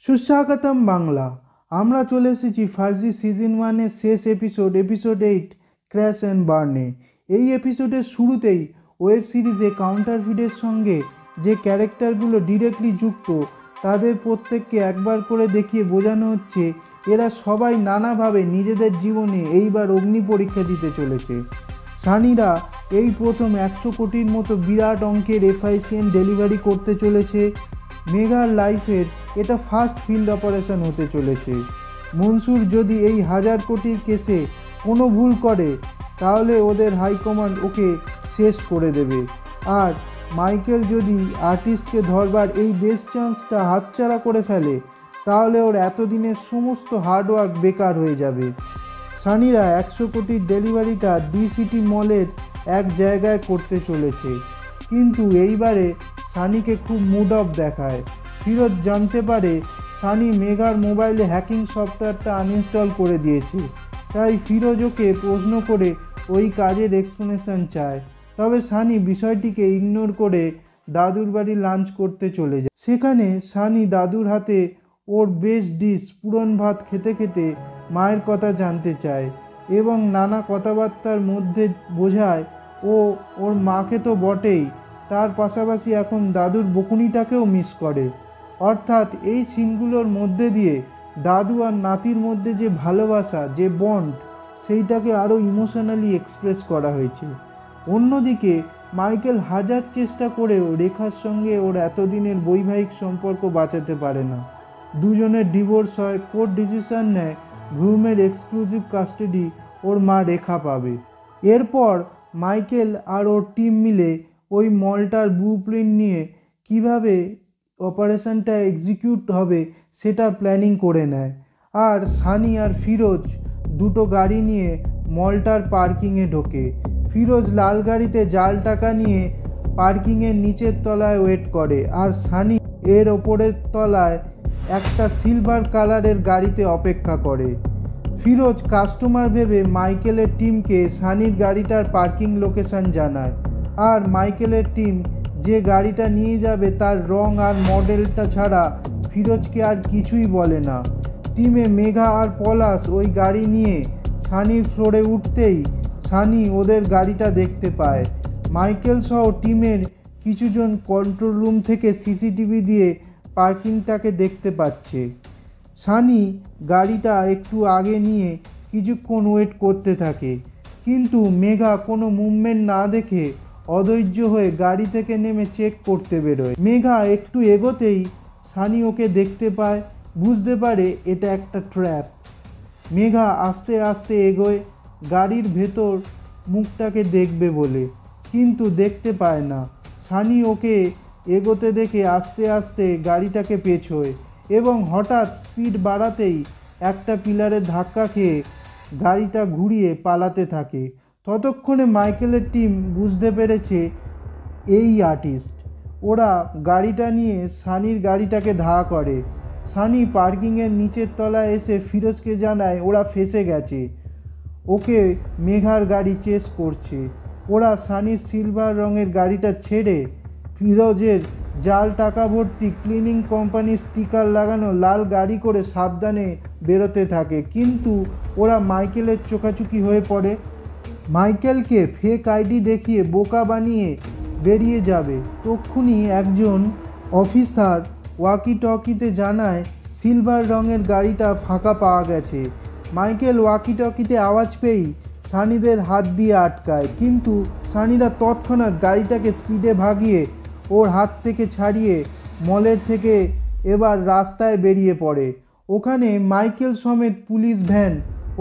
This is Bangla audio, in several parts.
সুস্বাগতম বাংলা। আমরা চলে এসেছি ফার্জি সিজন 1-এর শেষ এপিসোড 8 ক্র্যাশ অ্যান্ড বার্নে। এই এপিসোডের শুরুতেই ওয়েব সিরিজে কাউন্টারফিটের সঙ্গে যে ক্যারেক্টারগুলো ডিরেক্টলি যুক্ত তাদের প্রত্যেককে একবার করে দেখিয়ে বোঝানো হচ্ছে এরা সবাই নানাভাবে নিজেদের জীবনে এইবার অগ্নি পরীক্ষা দিতে চলেছে। সানিরা এই প্রথম 100 কোটির মতো বিরাট অঙ্কের FICN ডেলিভারি করতে চলেছে। মেঘার লাইফের এটা ফার্স্ট ফিল্ড অপারেশন হতে চলেছে। মনসুর যদি এই 1000 কোটির কেসে কোনো ভুল করে তাহলে ওদের হাইকমান্ড ওকে শেষ করে দেবে। আর মাইকেল যদি আর্টিস্টকে ধরবার এই বেস্ট চান্সটা হাতছাড়া করে ফেলে তাহলে ওর এতদিনের সমস্ত হার্ডওয়ার্ক বেকার হয়ে যাবে। সানিরা 100 কোটির ডেলিভারিটা DCT মলের এক জায়গায় করতে চলেছে, কিন্তু এইবারে সানিকে খুব মুড অফ দেখায়। ফিরোজ জানতে পারে সানি মেঘার মোবাইলে হ্যাকিং সফটওয়্যারটা আনইনস্টল করে দিয়েছে, তাই ফিরোজ ওকে প্রশ্ন করে ওই কাজের এক্সপ্লেনেশন চায়। তবে সানি বিষয়টিকে ইগনোর করে দাদুর বাড়ি লাঞ্চ করতে চলে যায়। সেখানে সানি দাদুর হাতে ওর বেস্ট ডিশ পুরন ভাত খেতে খেতে মায়ের কথা জানতে চায় এবং নানা কথাবার্তার মধ্যে বোঝায় ও ওর মাকে তো বটেই, তার পাশাপাশি এখন দাদুর বকুনিটাকেও মিস করে। অর্থাৎ এই সিনগুলোর মধ্যে দিয়ে দাদু আর নাতির মধ্যে যে ভালোবাসা, যে বন্ড, সেইটাকে আরও ইমোশনালি এক্সপ্রেস করা হয়েছে। অন্যদিকে মাইকেল হাজার চেষ্টা করেও রেখার সঙ্গে ওর এতদিনের বৈবাহিক সম্পর্ক বাঁচাতে পারে না। দুজনের ডিভোর্স হয়, কোর্ট ডিসিশন নেয় ভ্রুমের এক্সক্লুসিভ কাস্টাডি ওর মা রেখা পাবে। এরপর মাইকেল আর ওর টিম মিলে ওই মলটার ব্লুপ্রিন্ট নিয়ে কিভাবে অপারেশনটা এক্সিকিউট হবে সেটা প্ল্যানিং করে নেয়। আর সানি আর ফিরোজ দুটো গাড়ি নিয়ে মলটার পার্কিংয়ে ঢোকে। ফিরোজ লাল গাড়িতে জাল টাকা নিয়ে পার্কিংয়ের নিচের তলায় ওয়েট করে, আর সানি এর ওপরের তলায় একটা সিলভার কালারের গাড়িতে অপেক্ষা করে। ফিরোজ কাস্টমার ভেবে মাইকেলের টিমকে সানির গাড়িটার পার্কিং লোকেশন জানায়, আর মাইকেলের টিম যে গাড়িটা নিয়ে যাবে তার রং আর মডেলটা ছাড়া ফিরোজকে আর কিছুই বলে না। টিমে মেঘা আর পলাশ ওই গাড়ি নিয়ে সানির ফ্লোরে উঠতেই সানি ওদের গাড়িটা দেখতে পায়। মাইকেল সহ টিমের কিছুজন কন্ট্রোল রুম থেকে CCTV দিয়ে পার্কিংটাকে দেখতে পাচ্ছে। সানি গাড়িটা একটু আগে নিয়ে কিছুক্ষণ ওয়েট করতে থাকে, কিন্তু মেঘা কোনো মুভমেন্ট না দেখে অধৈর্য হয়ে গাড়ি থেকে নেমে চেক করতে বেরোয়। মেঘা একটু এগোতেই সানি ওকে দেখতে পায়, বুঝতে পারে এটা একটা ট্র্যাপ। মেঘা আস্তে আস্তে এগোয় গাড়ির ভেতর মুখটাকে দেখবে বলে, কিন্তু দেখতে পায় না। সানি ওকে এগোতে দেখে আস্তে আস্তে গাড়িটাকে পেছোয় এবং হঠাৎ স্পিড বাড়াতেই একটা পিলারে ধাক্কা খেয়ে গাড়িটা ঘুরিয়ে পালাতে থাকে। ততক্ষণে মাইকেলের টিম বুঝতে পেরেছে এই আর্টিস্ট। ওরা গাড়িটা নিয়ে সানির গাড়িটাকে ধাওয়া করে। সানি পার্কিংয়ের নিচের তলায় এসে ফিরোজকে জানায় ওরা ফেসে গেছে, ওকে মেঘার গাড়ি চেস করছে। ওরা সানির সিলভার রঙের গাড়িটা ছেড়ে ফিরোজের জাল টাকা ভর্তি ক্লিনিং কোম্পানির স্টিকার লাগানো লাল গাড়ি করে সাবধানে বেরোতে থাকে, কিন্তু ওরা মাইকেলের চোখাচুকি হয়ে পড়ে। মাইকেলকে ফেক আইডি দেখিয়ে বোকা বানিয়ে বেরিয়ে যাবে তক্ষুনি একজন অফিসার ওয়াকি টকিতে জানায় সিলভার রঙের গাড়িটা ফাঁকা পাওয়া গেছে। মাইকেল ওয়াকি টকিতে আওয়াজ পেয়েই সানিদের হাত দিয়ে আটকায়, কিন্তু সানিরা তৎক্ষণাৎ গাড়িটাকে স্পিডে ভাগিয়ে ওর হাত থেকে ছাড়িয়ে মলের থেকে এবার রাস্তায় বেরিয়ে পড়ে। ওখানে মাইকেল সমেত পুলিশ ভ্যান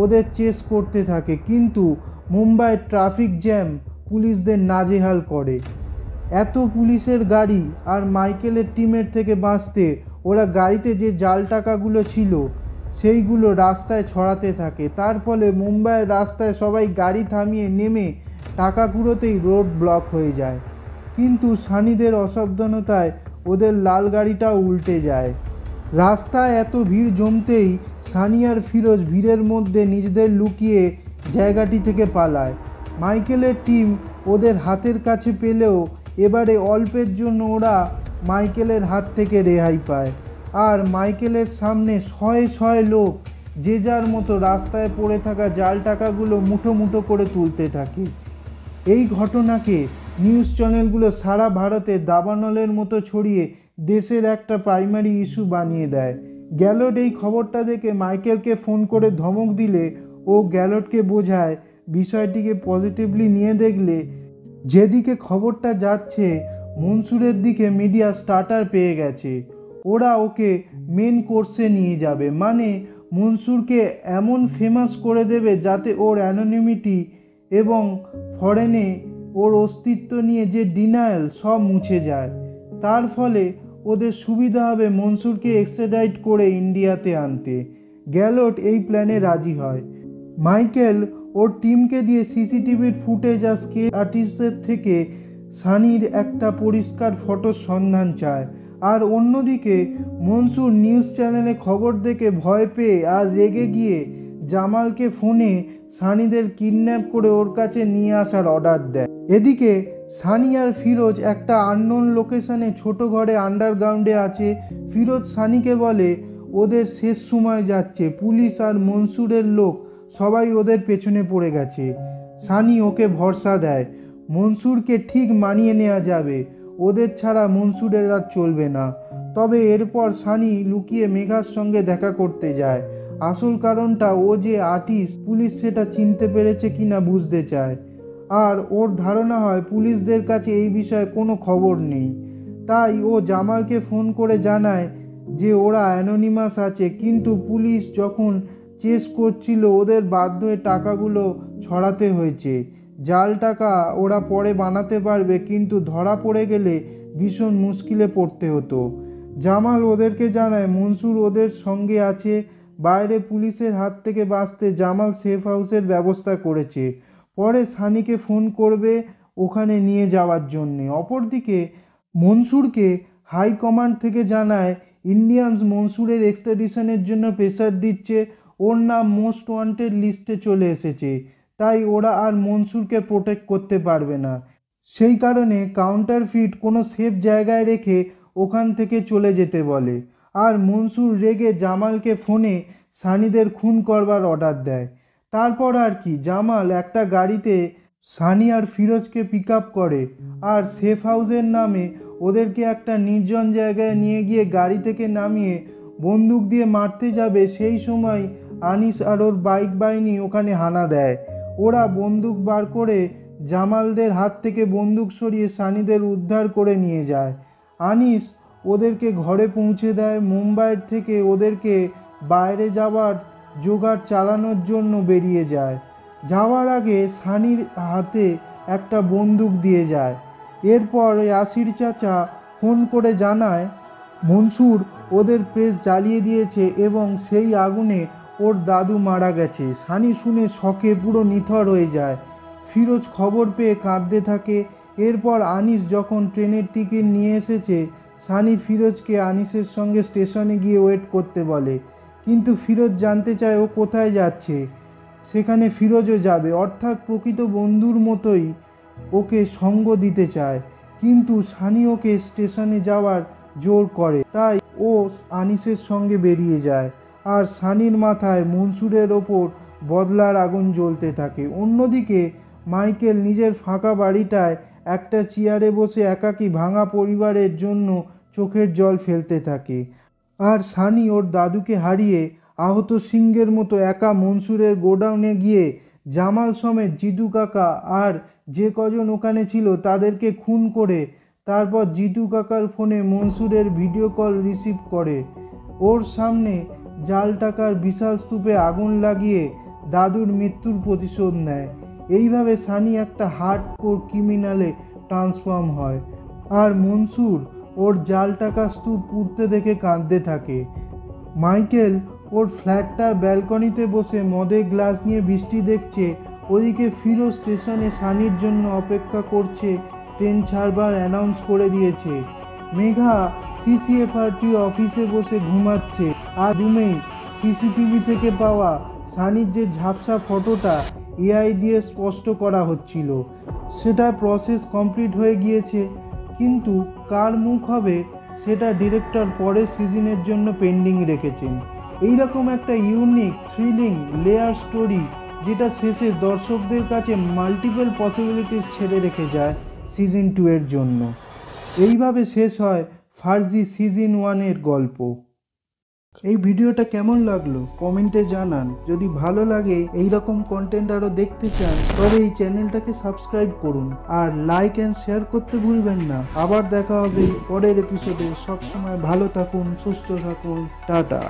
ওদের চেস করতে থাকে, কিন্তু মুম্বাইয়ের ট্রাফিক জ্যাম পুলিশদের নাজেহাল করে। এত পুলিশের গাড়ি আর মাইকেলের টিমের থেকে বাঁচতে ওরা গাড়িতে যে জাল টাকাগুলো ছিল সেইগুলো রাস্তায় ছড়াতে থাকে। তার ফলে মুম্বাইয়ের রাস্তায় সবাই গাড়ি থামিয়ে নেমে টাকা কুড়োতেই রোড ব্লক হয়ে যায়, কিন্তু সানিদের অসাবধানতায় ওদের লাল গাড়িটাও উল্টে যায়। রাস্তায় এত ভিড় জমতেই সানি আর ফিরোজ ভিড়ের মধ্যে নিজেদের লুকিয়ে জায়গাটি থেকে পালায়। মাইকেলের টিম ওদের হাতের কাছে পেলেও এবারে অল্পের জন্য ওরা মাইকেলের হাত থেকে রেহাই পায়। আর মাইকেলের সামনে শয়ে শয়ে লোক যে যার মতো রাস্তায় পড়ে থাকা জাল টাকাগুলো মুঠো মুঠো করে তুলতে থাকে। এই ঘটনাকে নিউজ চ্যানেলগুলো সারা ভারতে দাবানলের মতো ছড়িয়ে দেশের একটা প্রাইমারি ইস্যু বানিয়ে দেয়। গ্যালোট এই খবরটা দেখে মাইকেলকে ফোন করে ধমক দিলে ও গ্যালোটকে বোঝায় বিষয়টিকে পজিটিভলি নিয়ে দেখলে যেদিকে খবরটা যাচ্ছে মনসুরের দিকে মিডিয়া স্টার্টার পেয়ে গেছে। ওরা ওকে মেন কোর্সে নিয়ে যাবে, মানে মনসুরকে এমন ফেমাস করে দেবে যাতে ওর অ্যানোনিমিটি এবং ফরেনে ওর অস্তিত্ব নিয়ে যে ডিনায়াল সব মুছে যায়। তার ফলে ওদের সুবিধা হবে মনসুরকে এক্সট্রাডাইট করে ইন্ডিয়াতে আনতে। গ্যালোট এই প্ল্যানে রাজি হয়। মাইকেল ওর টিমকে দিয়ে সিসিটিভির ফুটেজ আর স্কেচ আর্টিস্টদের থেকে সানির একটা পরিষ্কার ফটোর সন্ধান চায়। আর অন্যদিকে মনসুর নিউজ চ্যানেলে খবর দেখে ভয় পেয়ে আর রেগে গিয়ে জামালকে ফোনে সানিদের কিডন্যাপ করে ওর কাছে নিয়ে আসার অর্ডার দেয়। এদিকে সানি আর ফিরোজ একটা আননোন লোকেশনে ছোট ঘরে আন্ডারগ্রাউন্ডে আছে। ফিরোজ সানিকে বলে ওদের শেষ সময় যাচ্ছে, পুলিশ আর মনসুরের লোক সবাই ওদের পেছনে পড়ে গেছে। সানি ওকে ভরসা দেয় মনসুরকে ঠিক মানিয়ে নেওয়া যাবে, ওদের ছাড়া মনসুরের আর চলবে না। তবে এরপর সানি লুকিয়ে মেঘার সঙ্গে দেখা করতে যায়। আসল কারণটা ও যে আর্টিস্ট পুলিশ সেটা চিনতে পেরেছে কিনা বুঝতে চায়। আর ওর ধারণা হয় পুলিশদের কাছে এই বিষয়ে কোনো খবর নেই। তাই ও জামালকে ফোন করে জানায় যে ওরা অ্যানোনিমাস আছে, কিন্তু পুলিশ যখন চেস করছিল ওদের বাধ্য হয়ে টাকাগুলো ছড়াতে হয়েছে। জাল টাকা ওরা পরে বানাতে পারবে, কিন্তু ধরা পড়ে গেলে ভীষণ মুশকিলে পড়তে হতো। জামাল ওদেরকে জানায় মনসুর ওদের সঙ্গে আছে। বাইরে পুলিশের হাত থেকে বাঁচতে জামাল সেফ হাউসের ব্যবস্থা করেছে, পরে সানিকে ফোন করবে ওখানে নিয়ে যাওয়ার জন্যে। অপরদিকে মনসুরকে হাই কমান্ড থেকে জানায় ইন্ডিয়ানস মনসুরের এক্সট্রাডিশনের জন্য প্রেসার দিচ্ছে, ওর নাম মোস্ট ওয়ান্টেড লিস্টে চলে এসেছে। তাই ওরা আর মনসুরকে প্রোটেক্ট করতে পারবে না। সেই কারণে কাউন্টারফিট কোনো সেফ জায়গায় রেখে ওখান থেকে চলে যেতে বলে। আর মনসুর রেগে জামালকে ফোনে সানিদের খুন করবার অর্ডার দেয়। তারপর আর কি, জামাল একটা গাড়িতে সানি আর ফিরোজকে পিক আপ করে আর সেফ হাউসের নামে ওদেরকে একটা নির্জন জায়গায় নিয়ে গিয়ে গাড়ি থেকে নামিয়ে বন্দুক দিয়ে মারতে যাবে। সেই সময় আনিস আর ওর বাইক বাহিনী ওখানে হানা দেয়। ওরা বন্দুক বার করে জামালদের হাত থেকে বন্দুক সরিয়ে সানিদের উদ্ধার করে নিয়ে যায়। আনিস ওদেরকে ঘরে পৌঁছে দেয়। মুম্বাইয়ের থেকে ওদেরকে বাইরে যাওয়ার জোগাড় চালানোর জন্য বেরিয়ে যায়। যাওয়ার আগে সানির হাতে একটা বন্দুক দিয়ে যায়। এরপর ইয়াসির চাচা ফোন করে জানায় মনসুর ওদের প্রেস জ্বালিয়ে দিয়েছে এবং সেই আগুনে ওর দাদু মারা গেছে। সানি শুনে শকে পুরো নিথর হয়ে যায়। ফিরোজ খবর পেয়ে কাঁদতে থাকে। এরপর আনিস যখন ট্রেনের টিকিট নিয়ে এসেছে, সানি ফিরোজকে আনিসের সঙ্গে স্টেশনে গিয়ে ওয়েট করতে বলে, কিন্তু ফিরোজ জানতে চায় ও কোথায় যাচ্ছে। সেখানে ফিরোজও যাবে, অর্থাৎ প্রকৃত বন্ধুর মতোই ওকে সঙ্গ দিতে চায়। কিন্তু সানি ওকে স্টেশনে যাওয়ার জোর করে, তাই ও আনিসের সঙ্গে বেরিয়ে যায়। আর সানির মাথায় মনসুরের ওপর বদলার আগুন জ্বলতে থাকে। অন্যদিকে মাইকেল নিজের ফাঁকা বাড়িটায় একটা চেয়ারে বসে একাকী ভাঙা পরিবারের জন্য চোখের জল ফেলতে থাকে। আর সানি ওর দাদুকে হারিয়ে আহত সিংহের মতো একা মনসুরের গোডাউনে গিয়ে জামাল সমেত জিতু কাকা আর যে কজন ওখানে ছিল তাদেরকে খুন করে তারপর জিতু কাকার ফোনে মনসুরের ভিডিও কল রিসিভ করে ওর সামনে জাল টাকার বিশাল স্তূপে আগুন লাগিয়ে দাদুর মৃত্যুর প্রতিশোধ নেয়। এইভাবে সানি একটা হার্ডকোর ক্রিমিনালে ট্রান্সফর্ম হয়। আর মনসুর ওর জাল টাকা স্তূপ পুড়তে দেখে কাঁদতে থাকে। মাইকেল ওর ফ্ল্যাটটার ব্যালকনিতে বসে মদের গ্লাস নিয়ে বৃষ্টি দেখছে। ওদিকে ফিরোজ স্টেশনে সানির জন্য অপেক্ষা করছে। ট্রেন ছাড়বার অ্যানাউন্স করে দিয়েছে। মেঘা সিসিএফআরটির অফিসে বসে ঘুমাচ্ছে। আর রুমেই সিসিটিভি থেকে পাওয়া সানির যে ঝাপসা ফটোটা এআই দিয়ে স্পষ্ট করা হচ্ছিল, সেটা প্রসেস কমপ্লিট হয়ে গিয়েছে। কিন্তু কার মুখ হবে সেটা ডিরেক্টর পরের সিজনের জন্য পেন্ডিং রেখেছেন। এইরকম একটা ইউনিক থ্রিলিং লেয়ার স্টোরি যেটা শেষে দর্শকদের কাছে মাল্টিপল পসিবিলিটিস ছেড়ে রেখে যায় সিজন 2 এর জন্য। এইভাবে শেষ হয় ফার্জি সিজন 1 গল্প। এই ভিডিওটা কেমন লাগলো কমেন্টে জানান। যদি ভালো লাগে এই রকম কন্টেন্ট আরও দেখতে চান তবে এই চ্যানেলটাকে সাবস্ক্রাইব করুন আর লাইক অ্যান্ড শেয়ার করতে ভুলবেন না। আবার দেখা হবে পরের এপিসোডে। সবসময় ভালো থাকুন, সুস্থ থাকুন, টাটা।